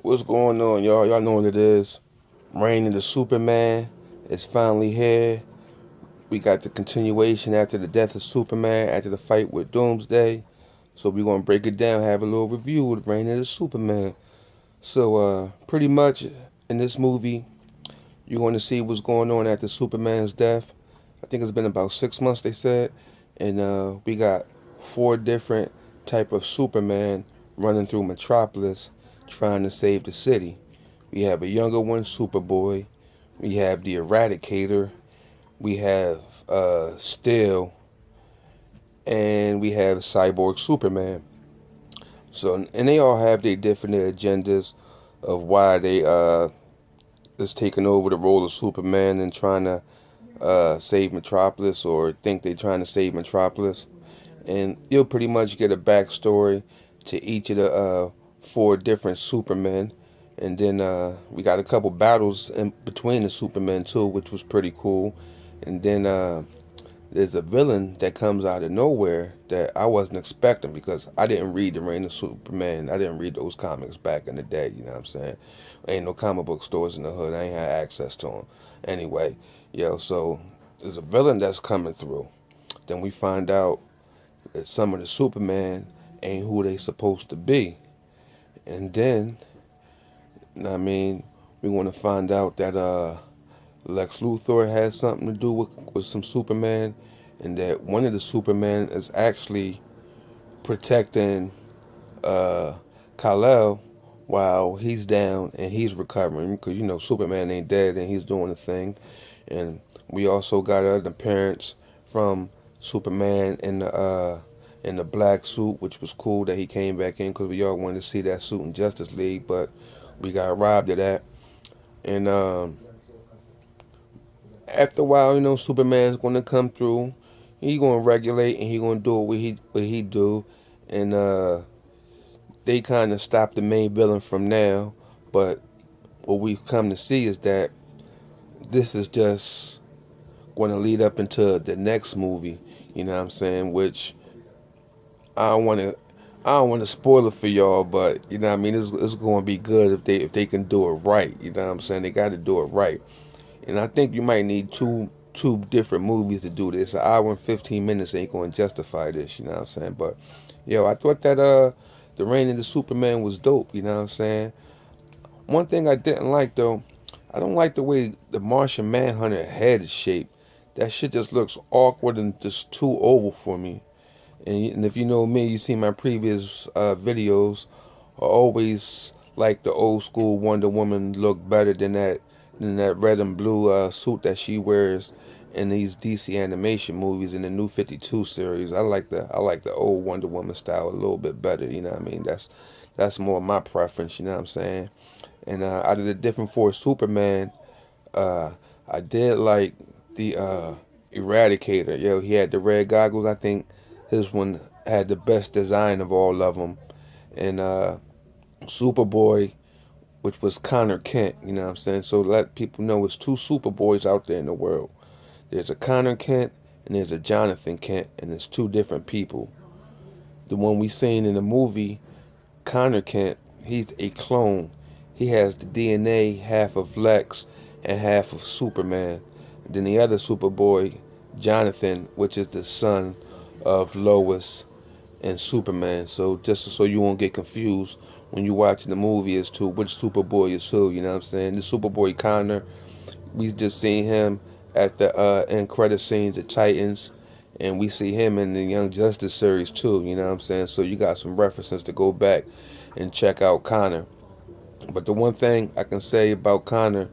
What's going on, y'all? Y'all know what it is. Reign of the Superman is finally here. We got the continuation after the death of Superman, after the fight with Doomsday. So we're gonna break it down, have a little review of Reign of the Superman. So pretty much in this movie, you're going to see what's going on after Superman's death. I think it's been about 6 months, they said, and we got four different type of Superman running through Metropolis trying to save the city. We have a younger one, Superboy. We have the Eradicator. We have Steel, and we have Cyborg Superman. So, and they all have their different agendas of why they is taking over the role of Superman and trying to save Metropolis or think they're trying to save Metropolis. And you'll pretty much get a backstory to each of the four different Supermen. And then we got a couple battles in between the Supermen too, which was pretty cool. And then there's a villain that comes out of nowhere that I wasn't expecting because I didn't read the Reign of Superman. I didn't read those comics back in the day. You know what I'm saying? Ain't no comic book stores in the hood. I ain't had access to them. Anyway, so there's a villain that's coming through. Then we find out that some of the Superman ain't who they supposed to be. And then, I mean, we want to find out that Lex Luthor has something to do with some Superman, and that one of the Superman is actually protecting uh, Kal-El while he's down and he's recovering because Superman ain't dead and he's doing the thing. And we also got an appearance from Superman in the black suit, which was cool that he came back in because we all wanted to see that suit in Justice League, but we got robbed of that. And after a while, Superman's gonna come through. He gonna regulate and he gonna do what he do, and they kind of stop the main villain from now. But what we've come to see is that this is just going to lead up into the next movie. You know what I'm saying? Which I don't want to. I don't want to spoil it for y'all, but you know what I mean. It's going to be good if they can do it right. You know what I'm saying? They got to do it right, and I think you might need two different movies to do this. An hour and 15 minutes ain't going to justify this. You know what I'm saying? But I thought that the Reign of the Superman was dope. You know what I'm saying? One thing I didn't like though, I don't like the way the Martian Manhunter head is shaped. That shit just looks awkward and just too oval for me. And if you know me, you see my previous videos. I always like the old school Wonder Woman look better than that red and blue suit that she wears in these DC animation movies in the New 52 series. I like the old Wonder Woman style a little bit better. You know what I mean? That's more my preference. You know what I'm saying? And out of the different four Superman, uh, I did like the Eradicator. He had the red goggles. I think his one had the best design of all of them. And Superboy, which was Connor Kent. You know what I'm saying? So let people know it's two Superboys out there in the world. There's a Connor Kent and there's a Jonathan Kent, and it's two different people. The one we seen in the movie, Connor Kent, he's a clone. He has the DNA half of Lex and half of Superman. Then the other Superboy, Jonathan, which is the son of Lois and Superman. So just so you won't get confused when you're watching the movie as to which Superboy is who, you know what I'm saying? The Superboy Connor, we just seen him at the end credit scenes at Titans, and we see him in the Young Justice series too, you know what I'm saying? So you got some references to go back and check out Connor. But the one thing I can say about Connor,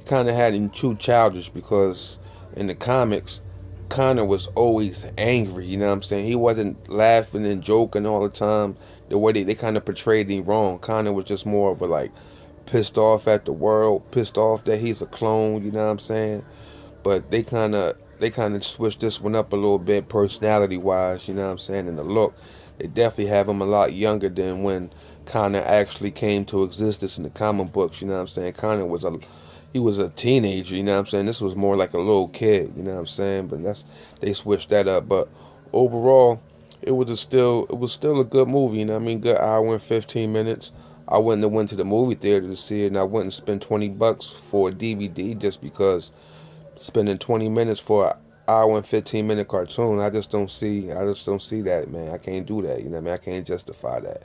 kind of had him too childish because in the comics, Connor was always angry. You know what I'm saying? He wasn't laughing and joking all the time. The way they kind of portrayed him wrong. Connor was just more of a like pissed off at the world, pissed off that he's a clone. You know what I'm saying? But they kind of switched this one up a little bit personality wise. You know what I'm saying? And the look, they definitely have him a lot younger than when Connor actually came to existence in the comic books. You know what I'm saying? Connor was a teenager, you know what I'm saying? This was more like a little kid, you know what I'm saying? But they switched that up. But overall, it was still a good movie, you know what I mean? Good hour and 15 minutes. I wouldn't have went to the movie theater to see it, and I wouldn't spend $20 for a DVD just because spending 20 minutes for an hour and 15-minute cartoon. I just don't see that, man. I can't do that. You know what I mean? I can't justify that.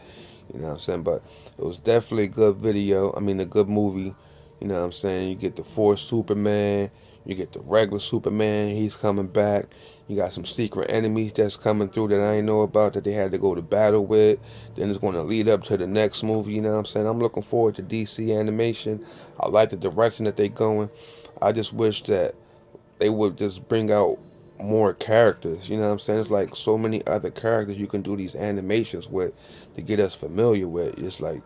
You know what I'm saying? But it was definitely a good video. I mean, a good movie. You know what I'm saying? You get the four Superman. You get the regular Superman. He's coming back. You got some secret enemies that's coming through that I ain't know about that they had to go to battle with. Then it's going to lead up to the next movie. You know what I'm saying? I'm looking forward to DC animation. I like the direction that they going. I just wish that they would just bring out more characters. You know what I'm saying? It's like so many other characters you can do these animations with to get us familiar with. It's like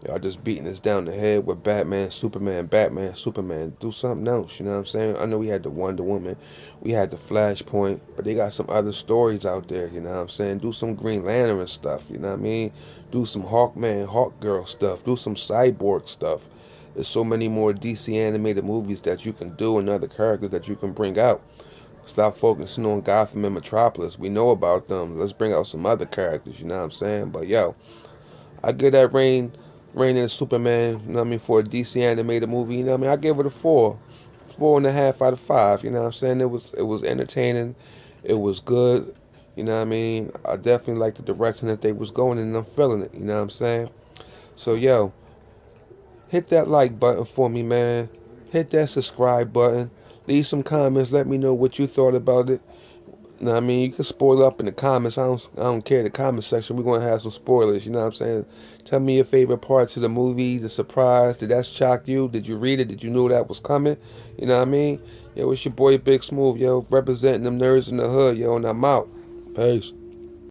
y'all just beating us down the head with Batman, Superman, Batman, Superman. Do something else. You know what I'm saying? I know we had the Wonder Woman, we had the Flashpoint, but they got some other stories out there. You know what I'm saying? Do some Green Lantern stuff. You know what I mean? Do some Hawkman, Hawkgirl stuff. Do some Cyborg stuff. There's so many more DC animated movies that you can do and other characters that you can bring out. Stop focusing on Gotham and Metropolis. We know about them. Let's bring out some other characters, you know what I'm saying? But yo, I give that Reign and Superman, you know what I mean, for a DC animated movie, you know what I mean? I give it a 4.5 out of 5, you know what I'm saying? It was entertaining. It was good. You know what I mean? I definitely like the direction that they was going and I'm feeling it, you know what I'm saying? So yo, hit that like button for me, man. Hit that subscribe button. Leave some comments. Let me know what you thought about it. You know what I mean? You can spoil up in the comments. I don't care. The comment section, we're gonna have some spoilers. You know what I'm saying? Tell me your favorite parts of the movie, the surprise. Did that shock you? Did you read it? Did you know that was coming? You know what I mean? Yo, it's your boy Big Smooth, yo, representing them nerds in the hood, yo, and I'm out. Peace.